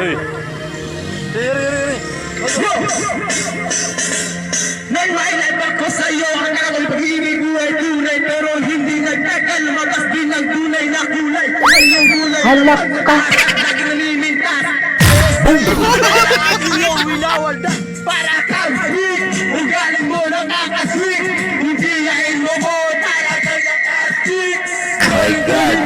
Uy. Nang mailan ako sa iyo, ang aking pag-ibig buhay tunay, pero hindi nagtagal, lumabas din ang tunay na kulay. Ngayong kulay, Halak ka. naglilimintas. Iyong winawalda, para kang sweet. Ugaling mo nakaka-sweet, hindi yain mo mo, talagang nakasweet. My God.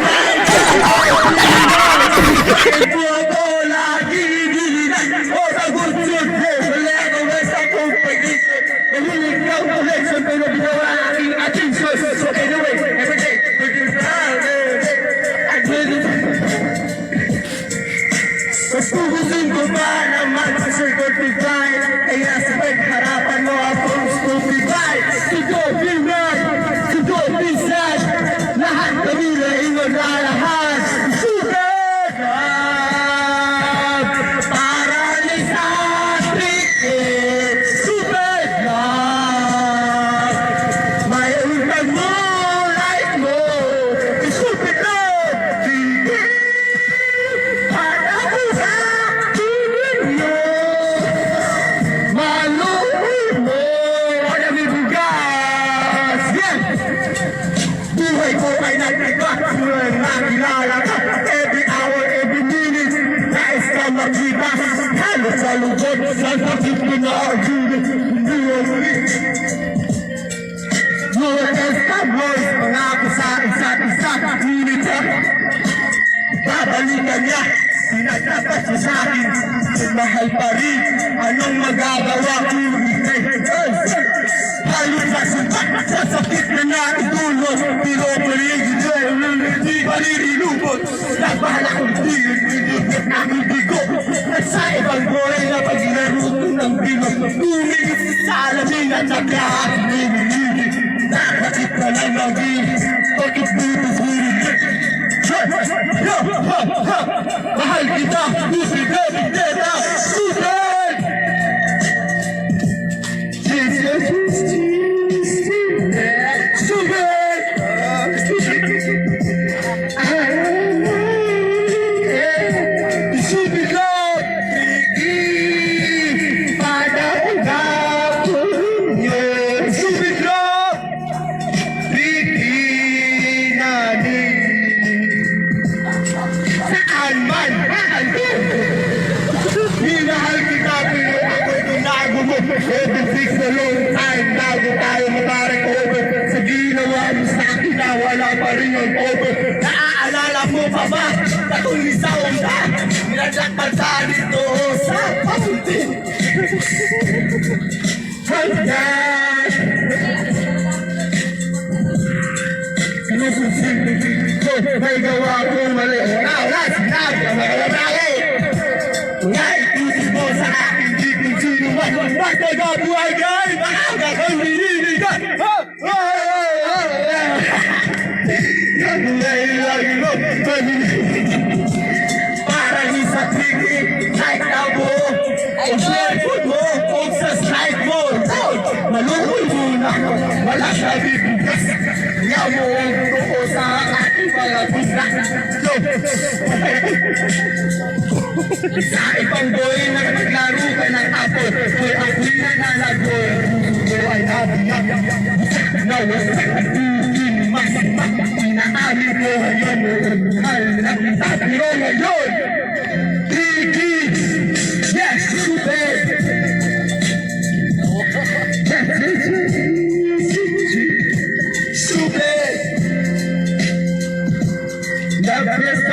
Bakit mo ako lagi inigilan o sagutin mo? Wala ko ba sa kong pag-isip? Mahilig ka ang collection pero ginawa aking attention. So anyway, everyday, working proud. I'm ready. Mas pugusin ko ba naman sa certify? Kaya sa pagharapan mo akong stupefy. To don't be right, to don't be sad. Lahat kami na ingon na lahat. Super love, para ni sa ticket. Super love, may utang mo, like mo. Super love, ticket. Para ko sa ticket mo. Maluhin mo, wala may bugas. Yeah! Buhay ko ay nagpagpatuloy na kilala ka. Every hour, every minute, nais ka magkita. Halos sa lubot, sa sakit mo na argument. Hindi mo ulit. Nuwagas ka, boys, pangako sa isa't isa. Ngunit siya, babalikan niya. Pinagdapat siya sa akin, mahal pa rin. Anong magagawa ko? Halos sa sumpat, sa sakit na naitulog. Pero paligid ay hindi parirelubot. Nagbahala kong pinigit na bigo. At sa ibang buhay na paglaruto ng bilog. Tumigit sa alamin at saka at nililibig. Nakakit na lang mag-ibig. Bakit dito surilig? Mahal kita, pusi baby, teta, susan! Saan man, mahal ko! Minahal kita pero ako'y tinago mo. Heaven fix na long time bago tayo matarek over. Sa ginawa mo sa akin na wala pa rin ang over. Naaalala mo pa ba? Katong sa onda. Nilaglakpan sa dito sa pasuntin. Hanggang ano kung simple ko? May gawa kong mali. Wala, sinabi ang mga lalaki. Kaya itusin mo sa aking jipin sino man. Basta gabuhay kay maaga kang biniligan. Gabuhay lagi mo. Parang isa triki, like tabo. O share food mo, o sa slide mo. Malukoy mo na, wala sa bibigas. Kaya mo ang totoo sa aking mga busak. Sa ibang boy na naglaro ka ng apple. Kaya ako'y nanalago. Mundo ay nabiyak. Na wasak at tukin. Masamak. Inaamin ko ngayon. Mahal na tatiro ngayon. Tiki. Yes, super. Super. The best